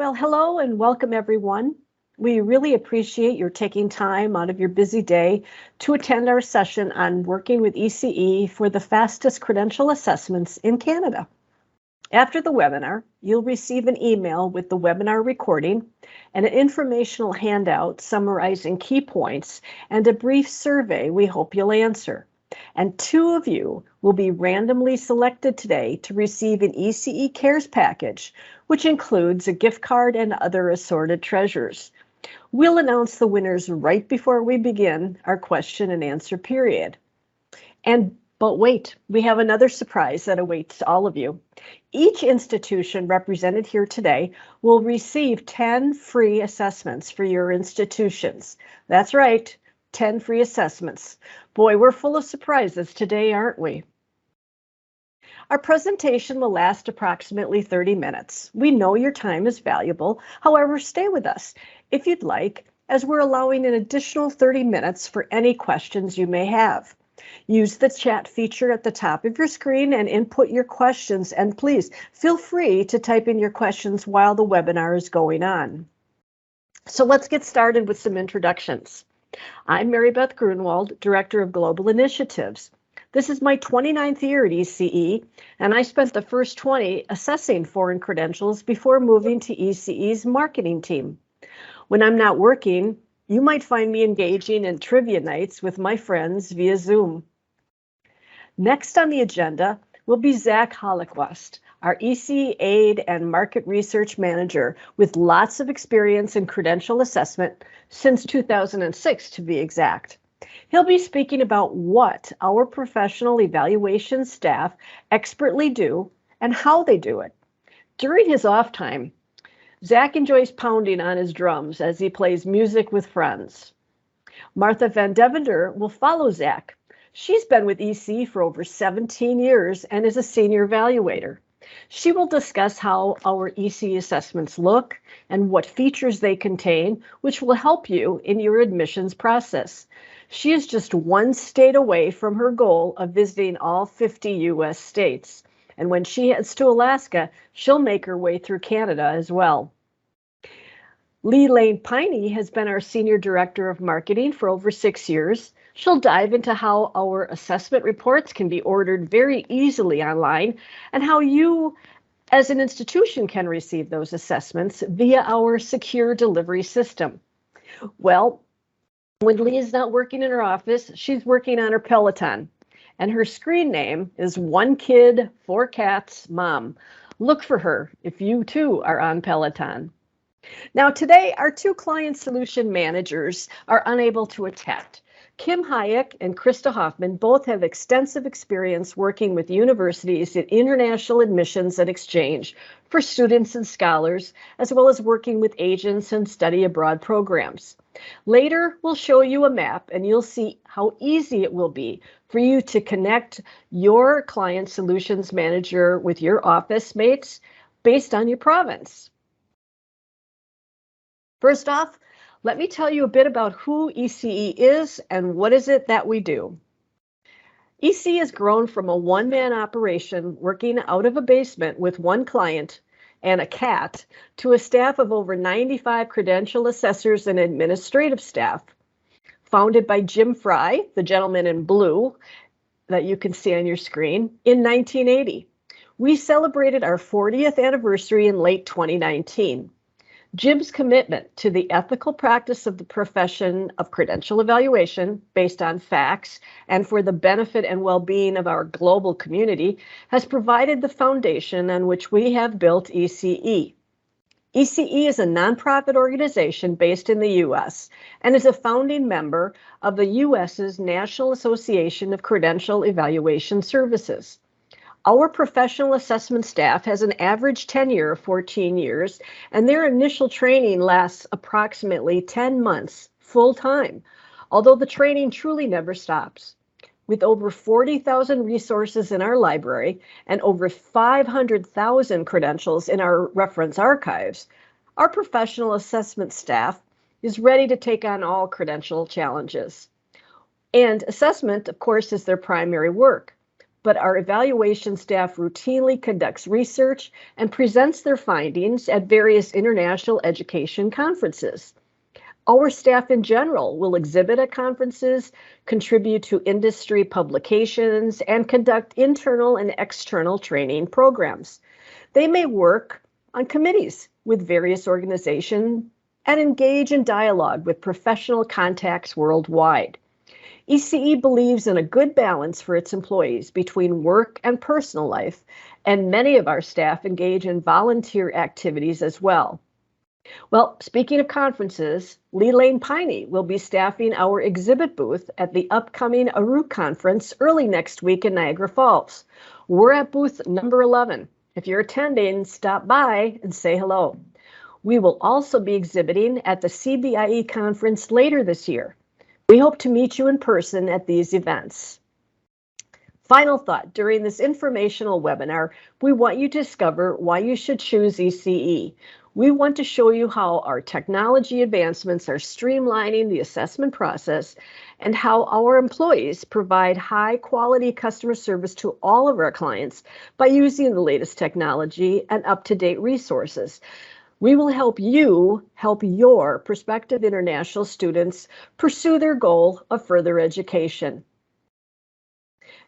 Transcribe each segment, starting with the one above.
Well, hello and welcome everyone. We really appreciate your taking time out of your busy day to attend our session on working with ECE for the fastest credential assessments in Canada. After the webinar, you'll receive an email with the webinar recording and an informational handout summarizing key points and a brief survey we hope you'll answer. And 2 of you will be randomly selected today to receive an ECE Cares package, which includes a gift card and other assorted treasures. We'll announce the winners right before we begin our question and answer period. But wait, we have another surprise that awaits all of you. Each institution represented here today will receive 10 free assessments for your institutions. That's right, 10 free assessments. Boy, we're full of surprises today, aren't we? Our presentation will last approximately 30 minutes. We know your time is valuable. However, stay with us if you'd like, as we're allowing an additional 30 minutes for any questions you may have. Use the chat feature at the top of your screen and input your questions, and please feel free to type in your questions while the webinar is going on. So let's get started with some introductions. I'm Mary Beth Grunwald, Director of Global Initiatives. This is my 29th year at ECE, and I spent the first 20 assessing foreign credentials before moving to ECE's marketing team. When I'm not working, you might find me engaging in trivia nights with my friends via Zoom. Next on the agenda will be Zach Holoquist, our ECE Aid and Market Research Manager with lots of experience in credential assessment since 2006 to be exact. He'll be speaking about what our professional evaluation staff expertly do and how they do it. During his off time, Zach enjoys pounding on his drums as he plays music with friends. Martha Van Devender will follow Zach. She's been with ECE for over 17 years and is a senior evaluator. She will discuss how our ECE assessments look and what features they contain, which will help you in your admissions process. She is just one state away from her goal of visiting all 50 U.S. states. And when she heads to Alaska, she'll make her way through Canada as well. Lee Lane Piney has been our Senior Director of Marketing for over 6 years. She'll dive into how our assessment reports can be ordered very easily online and how you, as an institution, can receive those assessments via our secure delivery system. Well, when Lee is not working in her office, she's working on her Peloton, and her screen name is One Kid, Four Cats, Mom. Look for her if you too are on Peloton. Now today, our 2 client solution managers are unable to attend. Kim Hayek and Krista Hoffman both have extensive experience working with universities in international admissions and exchange for students and scholars, as well as working with agents and study abroad programs. Later, we'll show you a map and you'll see how easy it will be for you to connect your client solutions manager with your office mates based on your province. First off, let me tell you a bit about who ECE is and what is it that we do. ECE has grown from a one-man operation working out of a basement with 1 client and a cat to a staff of over 95 credential assessors and administrative staff. Founded by Jim Fry, the gentleman in blue that you can see on your screen, in 1980. We celebrated our 40th anniversary in late 2019. Jim's commitment to the ethical practice of the profession of credential evaluation based on facts and for the benefit and well-being of our global community has provided the foundation on which we have built ECE. ECE is a nonprofit organization based in the U.S. and is a founding member of the U.S.'s National Association of Credential Evaluation Services. Our professional assessment staff has an average tenure of 14 years, and their initial training lasts approximately 10 months full-time, although the training truly never stops. With over 40,000 resources in our library and over 500,000 credentials in our reference archives, our professional assessment staff is ready to take on all credential challenges. And assessment, of course, is their primary work. but our evaluation staff routinely conducts research and presents their findings at various international education conferences. Our staff in general will exhibit at conferences, contribute to industry publications, and conduct internal and external training programs. They may work on committees with various organizations and engage in dialogue with professional contacts worldwide. ECE believes in a good balance for its employees between work and personal life, and many of our staff engage in volunteer activities as well. Well, speaking of conferences, Lee Lane Piney will be staffing our exhibit booth at the upcoming ARU conference early next week in Niagara Falls. We're at booth number 11. If you're attending, stop by and say hello. We will also be exhibiting at the CBIE conference later this year. We hope to meet you in person at these events. Final thought, during this informational webinar, we want you to discover why you should choose ECE. We want to show you how our technology advancements are streamlining the assessment process and how our employees provide high-quality customer service to all of our clients by using the latest technology and up-to-date resources. We will help you help your prospective international students pursue their goal of further education.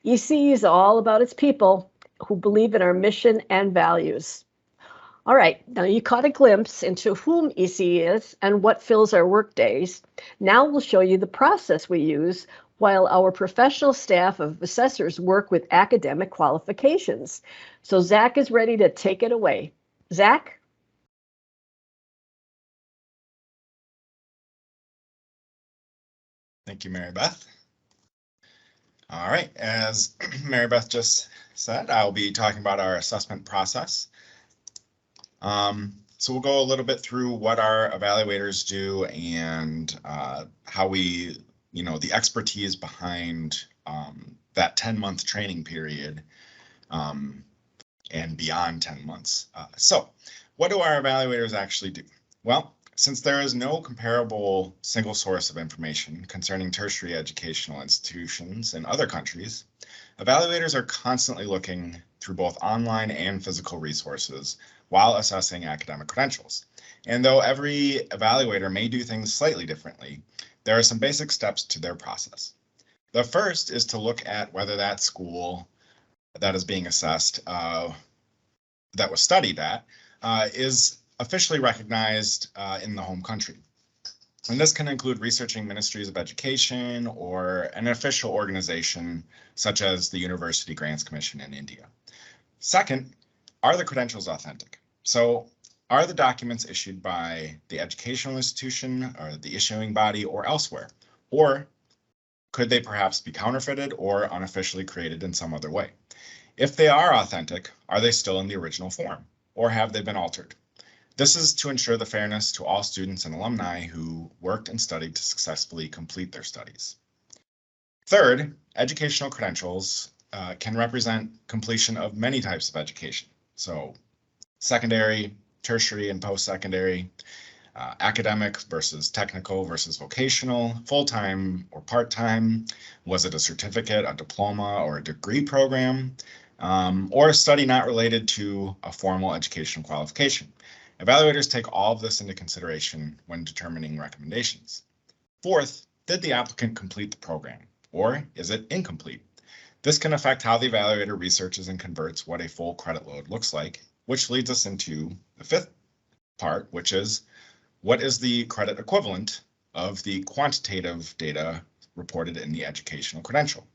ECE is all about its people who believe in our mission and values. All right, now you caught a glimpse into whom ECE is and what fills our work days. Now we'll show you the process we use while our professional staff of assessors work with academic qualifications. So Zach is ready to take it away. Zach? Thank you, Mary Beth. All right, as Mary Beth just said, I'll be talking about our assessment process. So we'll go a little bit through what our evaluators do and how we, the expertise behind that 10-month training period and beyond 10 months. So what do our evaluators actually do? Well, since there is no comparable single source of information concerning tertiary educational institutions in other countries, evaluators are constantly looking through both online and physical resources while assessing academic credentials. And though every evaluator may do things slightly differently, there are some basic steps to their process. The first is to look at whether that school that is being assessed, that was studied at, is officially recognized in the home country. And this can include researching ministries of education or an official organization such as the University Grants Commission in India. Second, are the credentials authentic? So are the documents issued by the educational institution or the issuing body or elsewhere? Or could they perhaps be counterfeited or unofficially created in some other way? If they are authentic, are they still in the original form or have they been altered? This is to ensure the fairness to all students and alumni who worked and studied to successfully complete their studies. Third, educational credentials can represent completion of many types of education. So secondary, tertiary, and post-secondary, academic versus technical versus vocational, full-time or part-time. Was it a certificate, a diploma, or a degree program, or a study not related to a formal educational qualification? Evaluators take all of this into consideration when determining recommendations. Fourth, did the applicant complete the program, or is it incomplete? This can affect how the evaluator researches and converts what a full credit load looks like, which leads us into the fifth part, which is what is the credit equivalent of the quantitative data reported in the educational credential?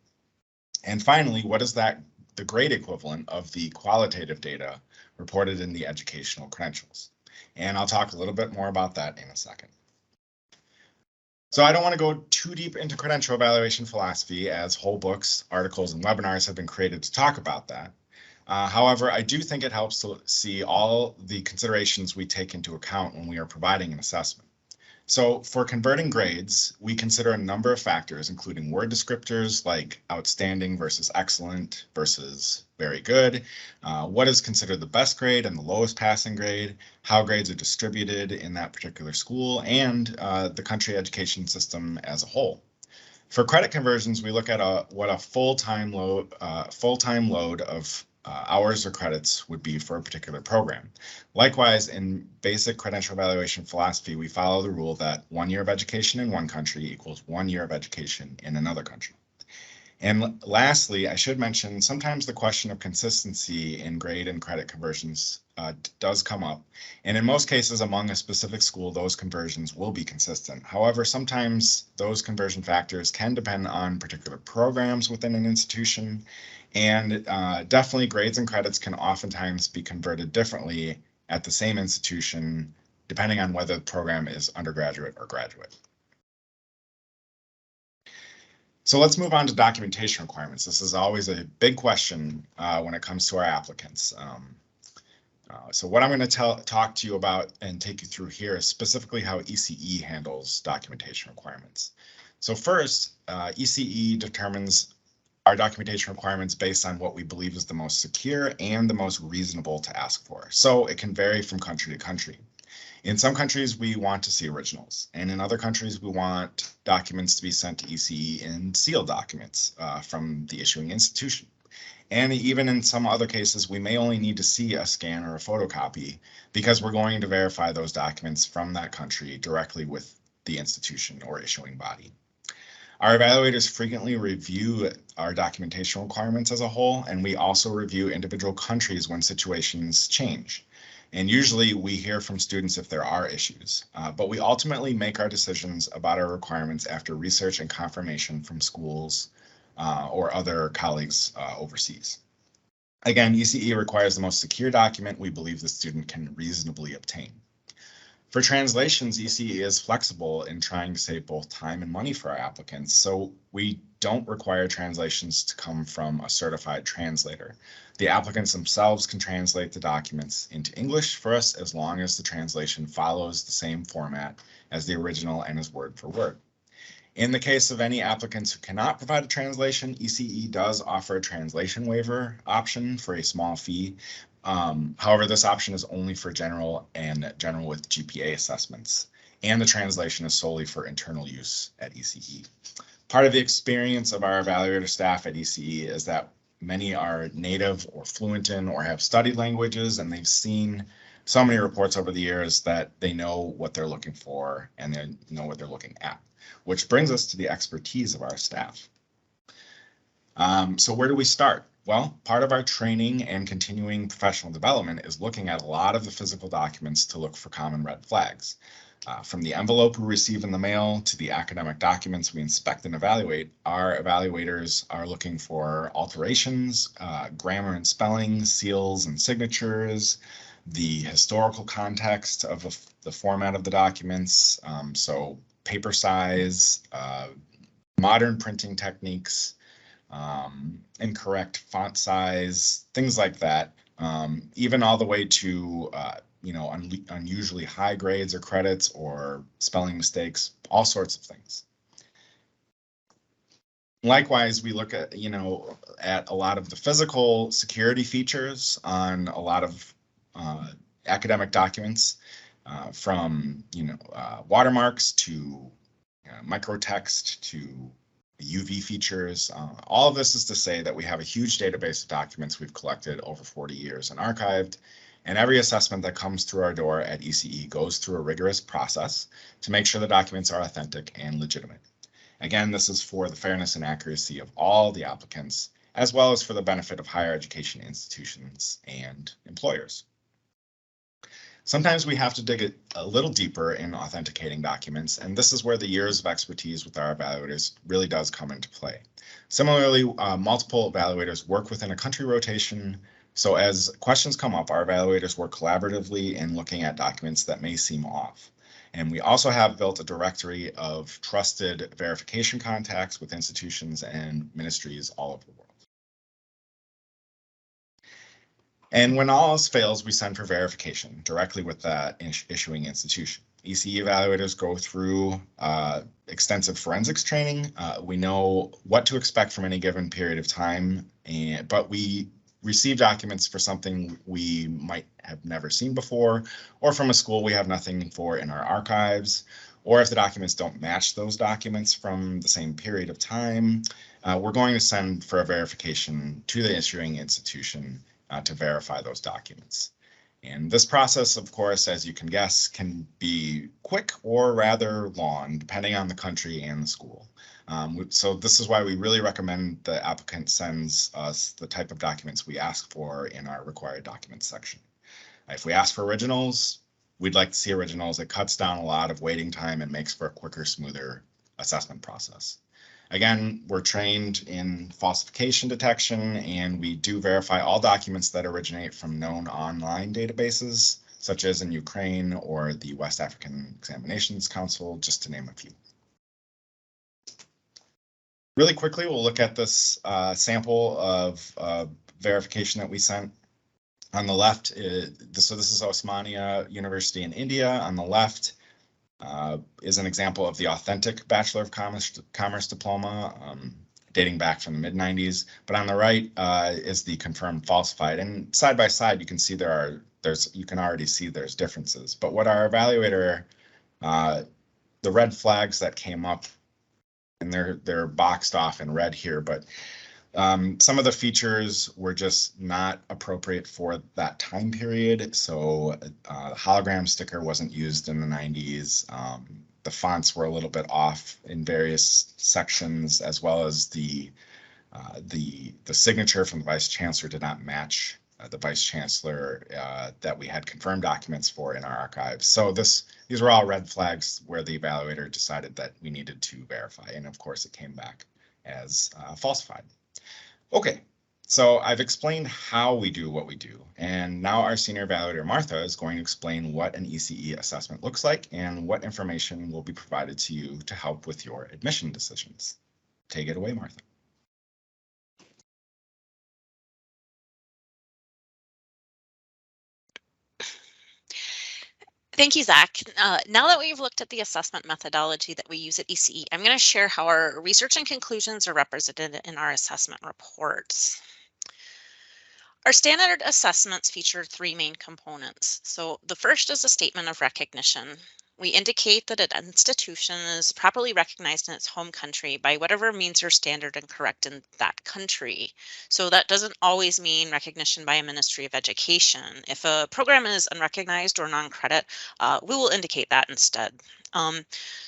And finally, what is the grade equivalent of the qualitative data reported in the educational credentials? And I'll talk a little bit more about that in a second. So I don't want to go too deep into credential evaluation philosophy, as whole books, articles, and webinars have been created to talk about that. However, I do think it helps to see all the considerations we take into account when we are providing an assessment. So for converting grades, we consider a number of factors, including word descriptors like outstanding versus excellent versus very good, what is considered the best grade and the lowest passing grade, how grades are distributed in that particular school, and the country education system as a whole. For credit conversions, we look at what a full-time load of hours or credits would be for a particular program. Likewise, in basic credential evaluation philosophy, we follow the rule that 1 year of education in one country equals 1 year of education in another country. And lastly, I should mention sometimes the question of consistency in grade and credit conversions does come up. And in most cases among a specific school, those conversions will be consistent. However, sometimes those conversion factors can depend on particular programs within an institution. And definitely grades and credits can oftentimes be converted differently at the same institution, depending on whether the program is undergraduate or graduate. So let's move on to documentation requirements. This is always a big question when it comes to our applicants. So what I'm going to talk to you about and take you through here is specifically how ECE handles documentation requirements. So first, ECE determines our documentation requirements based on what we believe is the most secure and the most reasonable to ask for. So it can vary from country to country. In some countries, we want to see originals, and in other countries, we want documents to be sent to ECE in sealed documents from the issuing institution. And even in some other cases, we may only need to see a scan or a photocopy because we're going to verify those documents from that country directly with the institution or issuing body. Our evaluators frequently review our documentation requirements as a whole, and we also review individual countries when situations change. And usually we hear from students if there are issues, but we ultimately make our decisions about our requirements after research and confirmation from schools or other colleagues overseas. Again, ECE requires the most secure document we believe the student can reasonably obtain. For translations, ECE is flexible in trying to save both time and money for our applicants, so we don't require translations to come from a certified translator. The applicants themselves can translate the documents into English for us as long as the translation follows the same format as the original and is word for word. In the case of any applicants who cannot provide a translation, ECE does offer a translation waiver option for a small fee. However, this option is only for general and general with GPA assessments, and the translation is solely for internal use at ECE. Part of the experience of our evaluator staff at ECE is that many are native or fluent in or have studied languages, and they've seen so many reports over the years that they know what they're looking for and they know what they're looking at, which brings us to the expertise of our staff. So where do we start? Well, part of our training and continuing professional development is looking at a lot of the physical documents to look for common red flags. From the envelope we receive in the mail to the academic documents we inspect and evaluate, our evaluators are looking for alterations, grammar and spelling, seals and signatures, the historical context of the format of the documents, so paper size, modern printing techniques, incorrect font size, things like that, even all the way to unusually high grades or credits or spelling mistakes, all sorts of things. Likewise, we look at a lot of the physical security features on a lot of academic documents, from watermarks to microtext to UV features. All of this is to say that we have a huge database of documents we've collected over 40 years and archived, and every assessment that comes through our door at ECE goes through a rigorous process to make sure the documents are authentic and legitimate. Again, this is for the fairness and accuracy of all the applicants, as well as for the benefit of higher education institutions and employers. Sometimes we have to dig a little deeper in authenticating documents, and this is where the years of expertise with our evaluators really does come into play. Similarly, multiple evaluators work within a country rotation, so as questions come up, our evaluators work collaboratively in looking at documents that may seem off. And we also have built a directory of trusted verification contacts with institutions and ministries all over the world. And when all else fails, we send for verification directly with that issuing institution. ECE evaluators go through extensive forensics training. We know what to expect from any given period of time, but we receive documents for something we might have never seen before, or from a school we have nothing for in our archives, or if the documents don't match those documents from the same period of time, we're going to send for a verification to the issuing institution to verify those documents. And this process, of course, as you can guess, can be quick or rather long, depending on the country and the school. So this is why we really recommend the applicant sends us the type of documents we ask for in our required documents section. If we ask for originals, we'd like to see originals. It cuts down a lot of waiting time and makes for a quicker, smoother assessment process. Again, we're trained in falsification detection, and we do verify all documents that originate from known online databases, such as in Ukraine or the West African Examinations Council, just to name a few. Really quickly, we'll look at this sample of verification that we sent. On the left, so this is Osmania University in India. On the left is an example of the authentic Bachelor of Commerce diploma dating back from the mid-90s. But on the right is the confirmed falsified. And side by side, you can see you can already see there's differences. But what our evaluator, the red flags that came up, and they're boxed off in red here, but some of the features were just not appropriate for that time period. So the hologram sticker wasn't used in the 90s. The fonts were a little bit off in various sections, as well as the signature from the vice chancellor did not match the vice chancellor that we had confirmed documents for in our archives. So these were all red flags where the evaluator decided that we needed to verify. And of course, it came back as falsified. Okay, so I've explained how we do what we do, and now our senior evaluator, Martha, is going to explain what an ECE assessment looks like and what information will be provided to you to help with your admission decisions. Take it away, Martha. Thank you, Zach. Now that we've looked at the assessment methodology that we use at ECE, I'm going to share how our research and conclusions are represented in our assessment reports. Our standard assessments feature three main components. So the first is a statement of recognition. We indicate that an institution is properly recognized in its home country by whatever means are standard and correct in that country. So that doesn't always mean recognition by a Ministry of Education. If a program is unrecognized or non-credit, we will indicate that instead.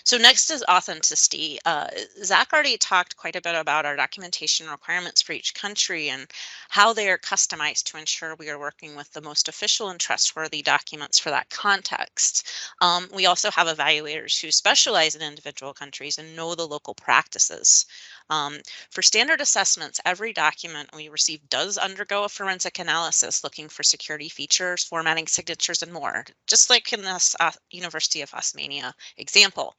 So next is authenticity. Zach already talked quite a bit about our documentation requirements for each country and how they are customized to ensure we are working with the most official and trustworthy documents for that context. We also have evaluators who specialize in individual countries and know the local practices. For standard assessments, every document we receive does undergo a forensic analysis looking for security features, formatting signatures, and more, just like in this University of Osmania example.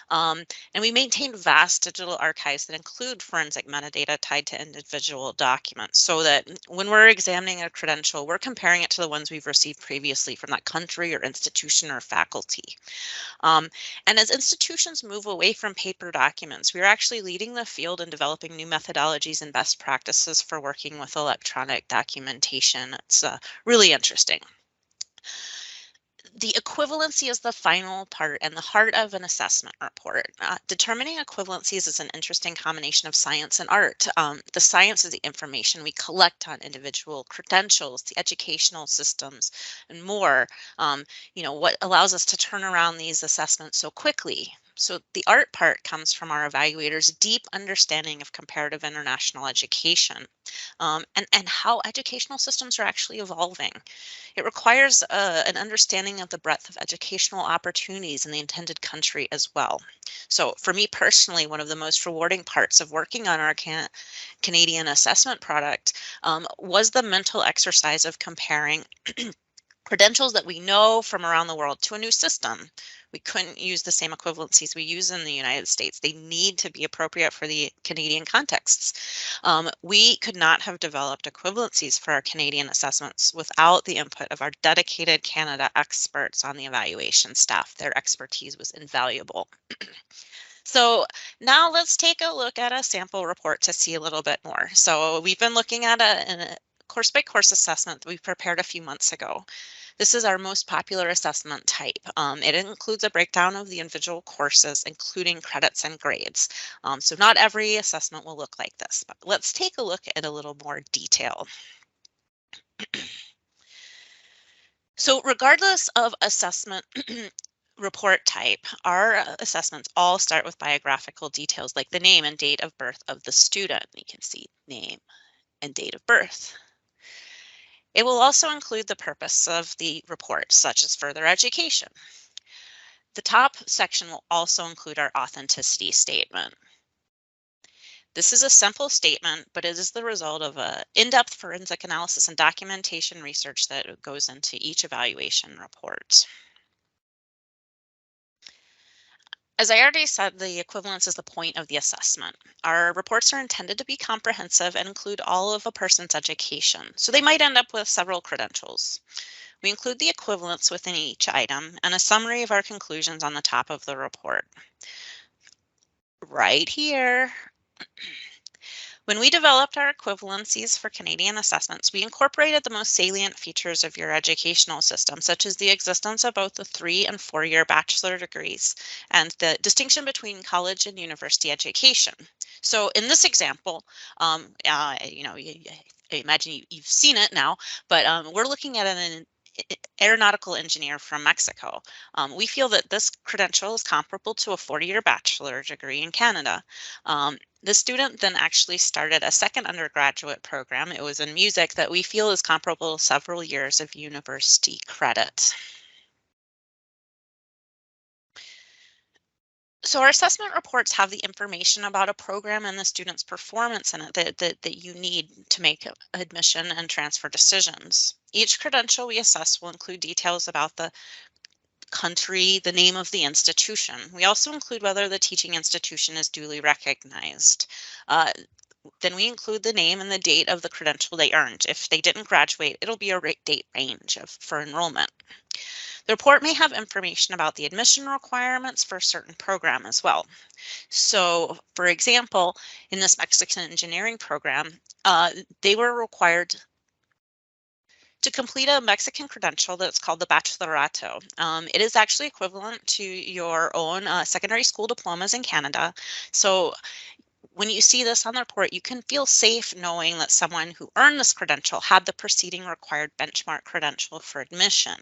And we maintain vast digital archives that include forensic metadata tied to individual documents so that when we're examining a credential, we're comparing it to the ones we've received previously from that country or institution or faculty. And as institutions move away from paper documents, we're actually leading the field in developing new methodologies and best practices for working with electronic documentation. It's really interesting. The equivalency is the final part and the heart of an assessment report. Determining equivalencies is an interesting combination of science and art. The science is the information we collect on individual credentials, the educational systems, and more. What allows us to turn around these assessments so quickly. So the art part comes from our evaluators' deep understanding of comparative international education and how educational systems are actually evolving. It requires an understanding of the breadth of educational opportunities in the intended country as well. So for me personally, one of the most rewarding parts of working on our Canadian assessment product was the mental exercise of comparing credentials that we know from around the world to a new system. We couldn't use the same equivalencies we use in the United States. They need to be appropriate for the Canadian contexts. We could not have developed equivalencies for our Canadian assessments without the input of our dedicated Canada experts on the evaluation staff. Their expertise was invaluable. So now let's take a look at a sample report to see a little bit more. So we've been looking at a course by course assessment that we prepared a few months ago. This is our most popular assessment type. It includes a breakdown of the individual courses, including credits and grades. So not every assessment will look like this, but let's take a look at a little more detail. So regardless of assessment report type, our assessments all start with biographical details like the name and date of birth of the student. You can see name and date of birth. It will also include the purpose of the report, such as further education. The top section will also include our authenticity statement. This is a simple statement, but it is the result of an in-depth forensic analysis and documentation research that goes into each evaluation report. As I already said, the equivalence is the point of the assessment. Our reports are intended to be comprehensive and include all of a person's education, so they might end up with several credentials. We include the equivalence within each item and a summary of our conclusions on the top of the report. Right here. When we developed our equivalencies for Canadian assessments, we incorporated the most salient features of your educational system, such as the existence of both the 3- and 4-year bachelor degrees and the distinction between college and university education. So in this example, I imagine you've seen it now, but we're looking at an aeronautical engineer from Mexico. We feel that this credential is comparable to a 4-year bachelor degree in Canada. The student then actually started a second undergraduate program. It was in music that we feel is comparable to several years of university credit. So our assessment reports have the information about a program and the student's performance in it that you need to make admission and transfer decisions. Each credential we assess will include details about the country, the name of the institution. We also include whether the teaching institution is duly recognized. Then we include the name and the date of the credential they earned. If they didn't graduate, it'll be a date range for enrollment. The report may have information about the admission requirements for a certain program as well. So, for example, in this Mexican engineering program, they were required to complete a Mexican credential that's called the Bachillerato. It is actually equivalent to your own secondary school diplomas in Canada. So when you see this on the report, you can feel safe knowing that someone who earned this credential had the preceding required benchmark credential for admission.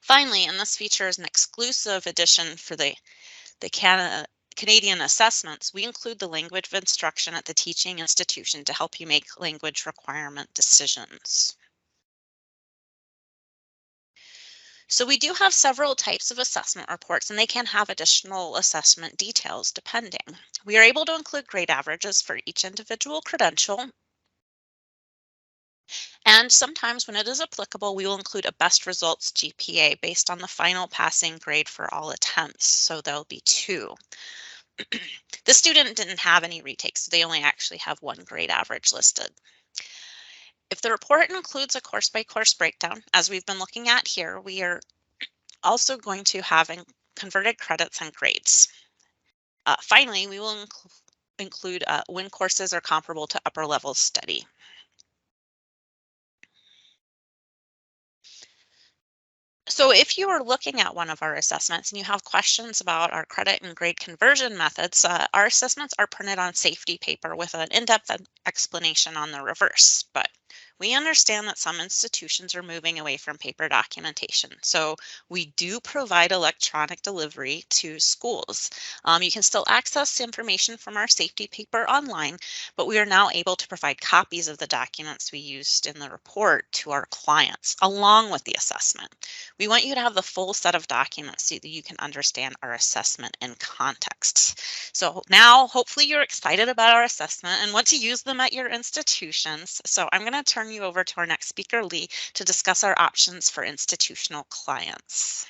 Finally, and this feature is an exclusive addition for the Canadian assessments, we include the language of instruction at the teaching institution to help you make language requirement decisions. So we do have several types of assessment reports, and they can have additional assessment details depending. We are able to include grade averages for each individual credential. And sometimes when it is applicable, we will include a best results GPA based on the final passing grade for all attempts. So there'll be 2. The student didn't have any retakes, so they only actually have 1 grade average listed. If the report includes a course-by-course breakdown, as we've been looking at here, we are also going to have converted credits and grades. Finally, we will include when courses are comparable to upper level study. So if you are looking at one of our assessments and you have questions about our credit and grade conversion methods, our assessments are printed on safety paper with an in-depth explanation on the reverse. But we understand that some institutions are moving away from paper documentation. So we do provide electronic delivery to schools. You can still access information from our safety paper online, but we are now able to provide copies of the documents we used in the report to our clients along with the assessment. We want you to have the full set of documents so that you can understand our assessment in context. So now hopefully you're excited about our assessment and want to use them at your institutions. So I'm going to turn you over to our next speaker, Lee, to discuss our options for institutional clients.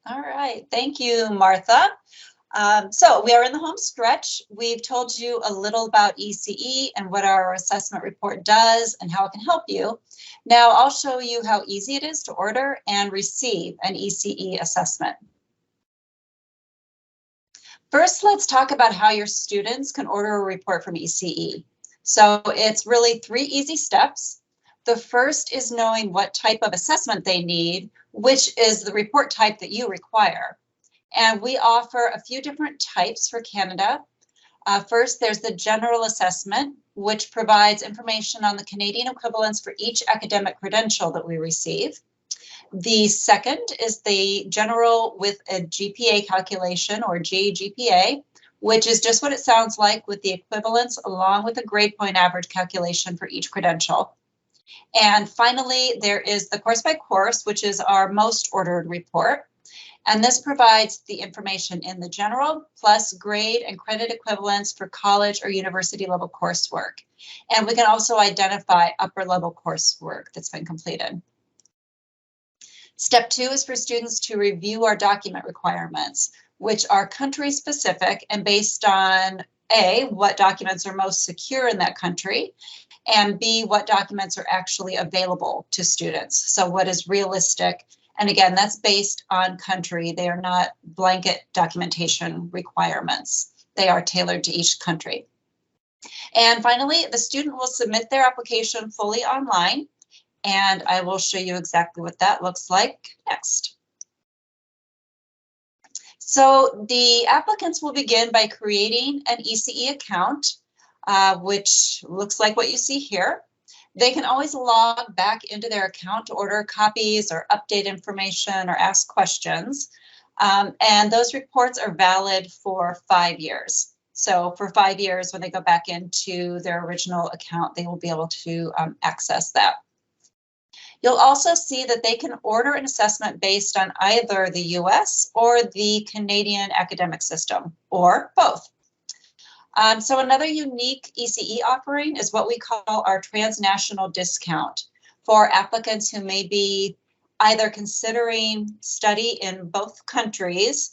All right, thank you, Martha. So we are in the home stretch. We've told you a little about ECE and what our assessment report does and how it can help you. Now I'll show you how easy it is to order and receive an ECE assessment. First, let's talk about how your students can order a report from ECE. So it's really 3 easy steps. The first is knowing what type of assessment they need, which is the report type that you require. And we offer a few different types for Canada. First, there's the general assessment, which provides information on the Canadian equivalents for each academic credential that we receive. The second is the general with a GPA calculation, or GPA, which is just what it sounds like, with the equivalents along with a grade point average calculation for each credential. And finally, there is the course by course, which is our most ordered report. And this provides the information in the general plus grade and credit equivalents for college or university level coursework. And we can also identify upper level coursework that's been completed. Step 2 is for students to review our document requirements, which are country specific and based on A, what documents are most secure in that country, and B, what documents are actually available to students. So what is realistic? And again, that's based on country. They are not blanket documentation requirements. They are tailored to each country. And finally, the student will submit their application fully online, and I will show you exactly what that looks like next. So the applicants will begin by creating an ECE account, which looks like what you see here. They can always log back into their account to order copies or update information or ask questions. And those reports are valid for 5 years. So for 5 years, when they go back into their original account, they will be able to access that. You'll also see that they can order an assessment based on either the US or the Canadian academic system, or both. So another unique ECE offering is what we call our transnational discount for applicants who may be either considering study in both countries,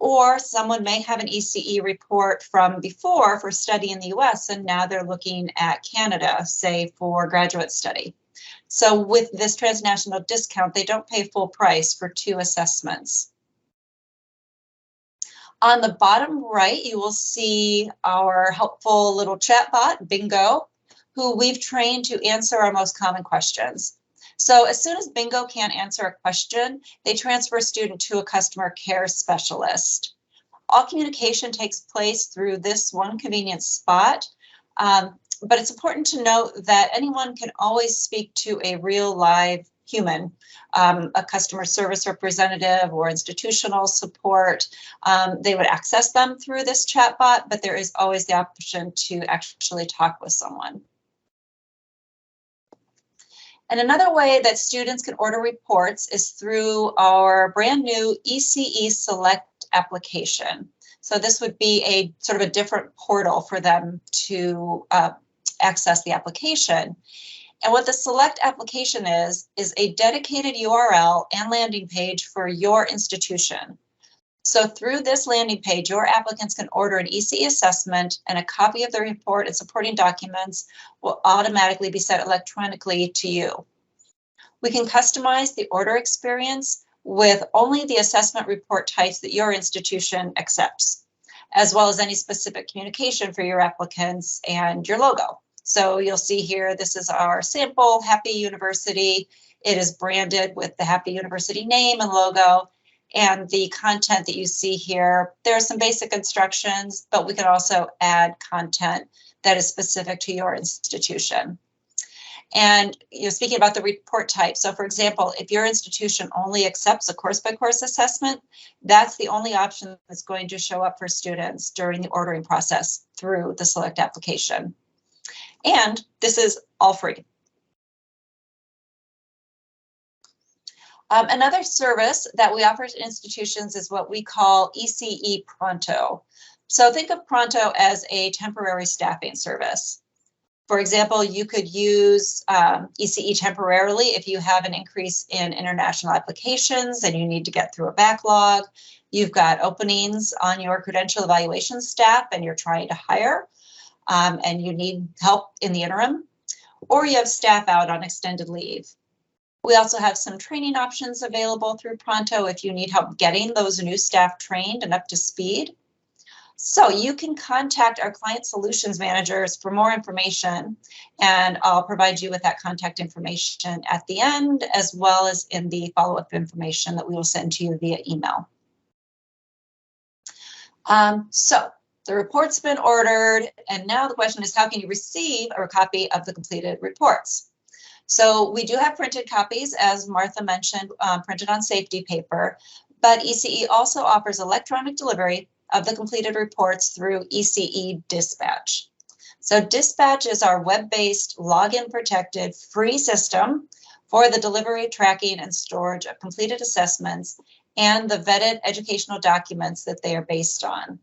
or someone may have an ECE report from before for study in the US, and now they're looking at Canada, say for graduate study. So with this transnational discount, they don't pay full price for 2 assessments. On the bottom right, you will see our helpful little chatbot, Bingo, who we've trained to answer our most common questions. So as soon as Bingo can't answer a question, they transfer a student to a customer care specialist. All communication takes place through this one convenient spot, but it's important to note that anyone can always speak to a real live human, a customer service representative or institutional support. They would access them through this chatbot, but there is always the option to actually talk with someone. And another way that students can order reports is through our brand new ECE Select application. So this would be a sort of a different portal for them to access the application. And what the Select application is a dedicated URL and landing page for your institution. So through this landing page, your applicants can order an ECE assessment, and a copy of the report and supporting documents will automatically be sent electronically to you. We can customize the order experience with only the assessment report types that your institution accepts, as well as any specific communication for your applicants and your logo. So you'll see here, this is our sample Happy University. It is branded with the Happy University name and logo. And the content that you see here, there are some basic instructions, but we can also add content that is specific to your institution. And speaking about the report type, so for example, if your institution only accepts a course-by-course assessment, that's the only option that's going to show up for students during the ordering process through the Select application. And this is all free. Another service that we offer to institutions is what we call ECE Pronto. So think of Pronto as a temporary staffing service. For example, you could use ECE temporarily if you have an increase in international applications and you need to get through a backlog. You've got openings on your credential evaluation staff and you're trying to hire and you need help in the interim, or you have staff out on extended leave. We also have some training options available through Pronto if you need help getting those new staff trained and up to speed. So you can contact our client solutions managers for more information, and I'll provide you with that contact information at the end, as well as in the follow-up information that we will send to you via email. So the report's been ordered, and now the question is, how can you receive a copy of the completed reports? So we do have printed copies, as Martha mentioned, printed on safety paper, but ECE also offers electronic delivery of the completed reports through ECE Dispatch. So Dispatch is our web-based, login protected, free system for the delivery, tracking, and storage of completed assessments and the vetted educational documents that they are based on.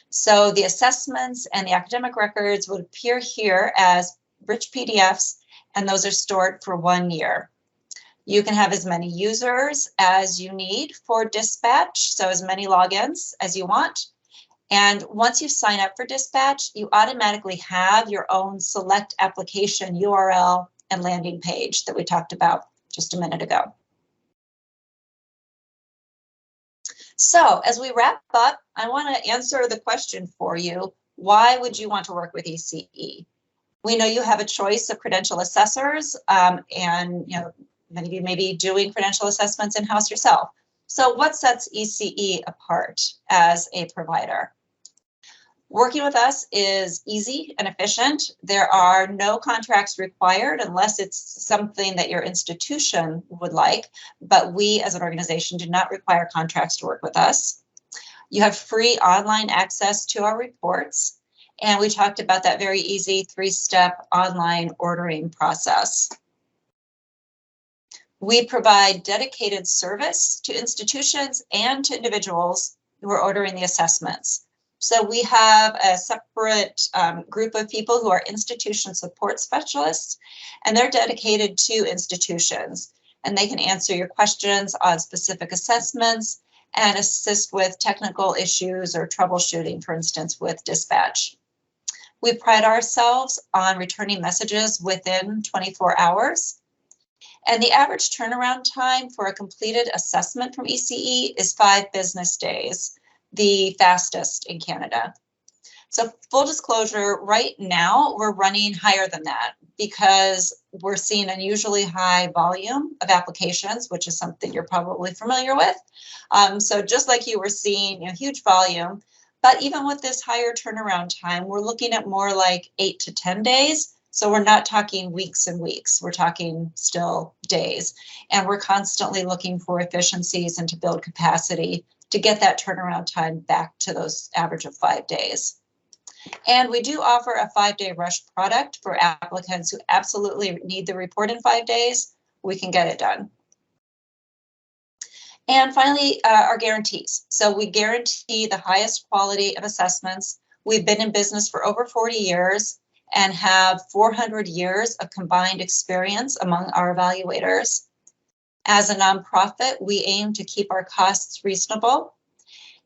So the assessments and the academic records would appear here as rich PDFs, and those are stored for 1 year. You can have as many users as you need for Dispatch, so as many logins as you want. And once you sign up for Dispatch, you automatically have your own select application URL and landing page that we talked about just a minute ago. So as we wrap up, I want to answer the question for you. Why would you want to work with ECE? We know you have a choice of credential assessors, and many of you may be doing credential assessments in-house yourself. So what sets ECE apart as a provider? Working with us is easy and efficient. There are no contracts required unless it's something that your institution would like, but we as an organization do not require contracts to work with us. You have free online access to our reports, and we talked about that very easy 3-step online ordering process. We provide dedicated service to institutions and to individuals who are ordering the assessments. So we have a separate group of people who are institution support specialists, and they're dedicated to institutions, and they can answer your questions on specific assessments and assist with technical issues or troubleshooting, for instance, with Dispatch. We pride ourselves on returning messages within 24 hours. And the average turnaround time for a completed assessment from ECE is 5 business days, the fastest in Canada. So full disclosure, right now we're running higher than that because we're seeing unusually high volume of applications, which is something you're probably familiar with. So just like you were seeing huge volume, but even with this higher turnaround time, we're looking at more like 8 to 10 days. So we're not talking weeks and weeks, we're talking still days. And we're constantly looking for efficiencies and to build capacity to get that turnaround time back to those average of 5 days. And we do offer a 5-day rush product for applicants who absolutely need the report in 5 days. We can get it done. And finally, our guarantees. So we guarantee the highest quality of assessments. We've been in business for over 40 years and have 400 years of combined experience among our evaluators. As a nonprofit, we aim to keep our costs reasonable.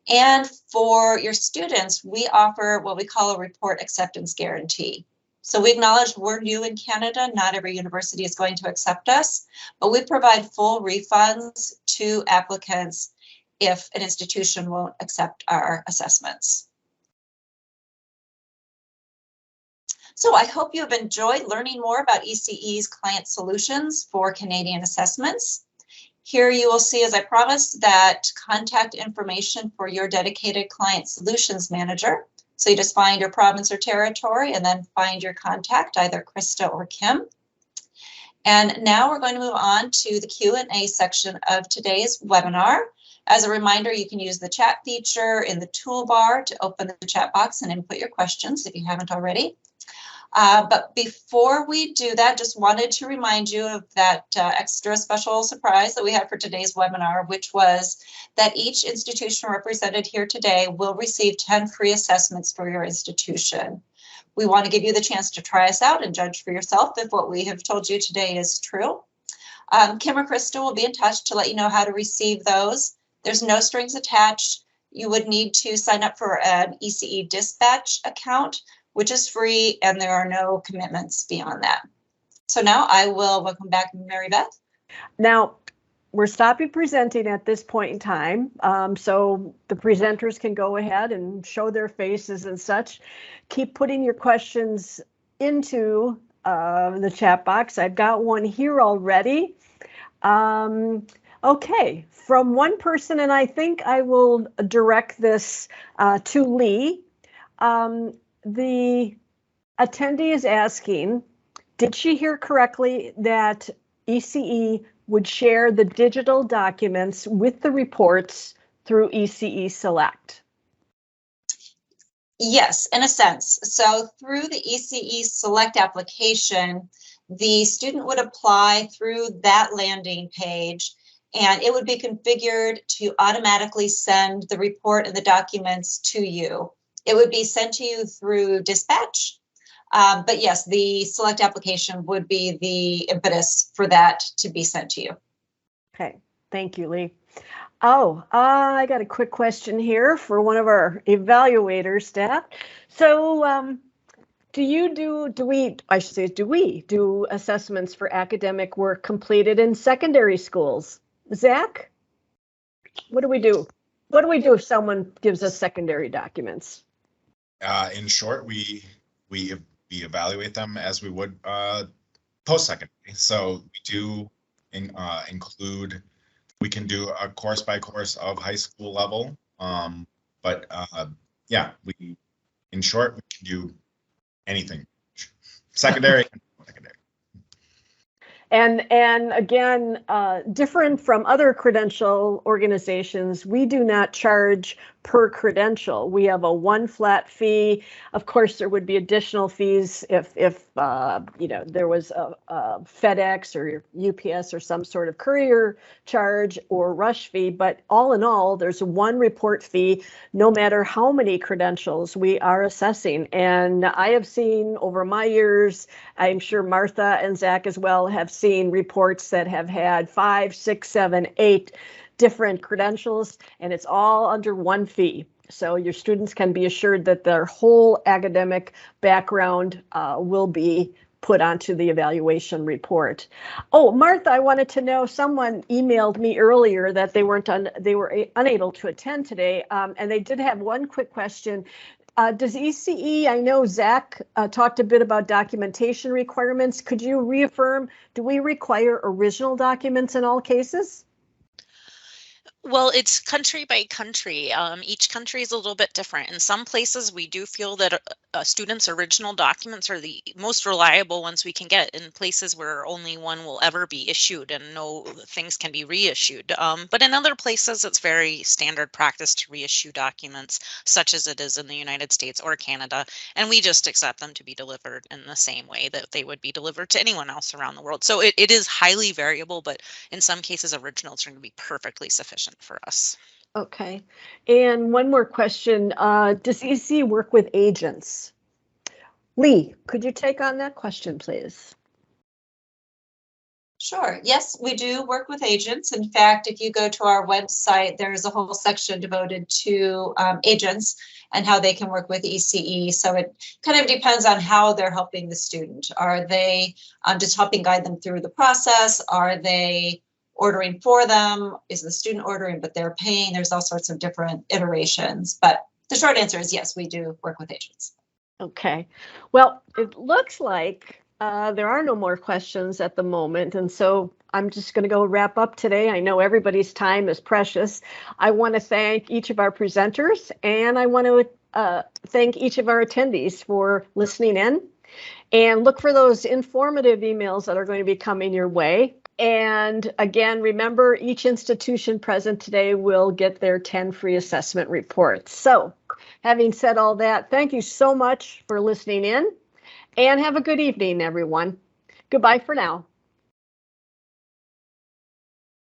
And for your students, we offer what we call a report acceptance guarantee. So we acknowledge we're new in Canada. Not every university is going to accept us, but we provide full refunds to applicants if an institution won't accept our assessments. So I hope you have enjoyed learning more about ECE's client solutions for Canadian assessments. Here you will see, as I promised, that contact information for your dedicated client solutions manager. So you just find your province or territory and then find your contact, either Krista or Kim. And now we're going to move on to the Q&A section of today's webinar. As a reminder, you can use the chat feature in the toolbar to open the chat box and input your questions if you haven't already. But before we do that, just wanted to remind you of that extra special surprise that we had for today's webinar, which was that each institution represented here today will receive 10 free assessments for your institution. We want to give you the chance to try us out and judge for yourself if what we have told you today is true. Kim or Krista will be in touch to let you know how to receive those. There's no strings attached. You would need to sign up for an ECE Dispatch account, which is free, and there are no commitments beyond that. So now I will welcome back Mary Beth. Now, we're stopping presenting at this point in time, so the presenters can go ahead and show their faces and such. Keep putting your questions into the chat box. I've got one here already. Okay, from one person, and I think I will direct this to Lee. The attendee is asking, did she hear correctly that ECE would share the digital documents with the reports through ECE Select? Yes, in a sense. So through the ECE Select application, the student would apply through that landing page, and it would be configured to automatically send the report and the documents to you. It would be sent to you through dispatch. But yes, the Select application would be the impetus for that to be sent to you. Okay, thank you, Lee. Oh, I got a quick question here for one of our evaluator staff. So do we do assessments for academic work completed in secondary schools? Zach, what do we do? What do we do if someone gives us secondary documents? In short, we evaluate them as we would post-secondary. So we do include, we can do a course by course of high school level. But yeah, in short, we can do anything. Secondary. And again, different from other credential organizations, we do not charge per credential. We have a one flat fee. Of course, there would be additional fees if there was a FedEx or UPS or some sort of courier charge or rush fee. But all in all, there's one report fee, no matter how many credentials we are assessing. And I have seen over my years, I'm sure Martha and Zach as well have seen reports that have had 5, 6, 7, 8 different credentials, and it's all under one fee. So your students can be assured that their whole academic background will be put onto the evaluation report. Oh, Martha, I wanted to know, someone emailed me earlier that they were unable to attend today, and they did have one quick question. Does ECE, I know Zach talked a bit about documentation requirements. Could you reaffirm, do we require original documents in all cases? Well, it's country by country. Each country is a little bit different. In some places, we do feel that a student's original documents are the most reliable ones we can get, in places where only one will ever be issued and no things can be reissued. But in other places, it's very standard practice to reissue documents, such as it is in the United States or Canada, and we just accept them to be delivered in the same way that they would be delivered to anyone else around the world. So it is highly variable, but in some cases, originals are going to be perfectly sufficient for us. Okay. And one more question. Does ECE work with agents? Lee, could you take on that question, please? Sure. Yes, we do work with agents. In fact, if you go to our website, there's a whole section devoted to agents and how they can work with ECE. So it kind of depends on how they're helping the student. Are they just helping guide them through the process? Are they ordering for them? Is the student ordering, but they're paying? There's all sorts of different iterations. But the short answer is yes, we do work with agents. Okay. Well, it looks like there are no more questions at the moment. And so I'm just going to go wrap up today. I know everybody's time is precious. I want to thank each of our presenters, and I want to thank each of our attendees for listening in. And look for those informative emails that are going to be coming your way. And again, remember, each institution present today will get their 10 free assessment reports. So having said all that, thank you so much for listening in, and have a good evening, everyone. Goodbye for now.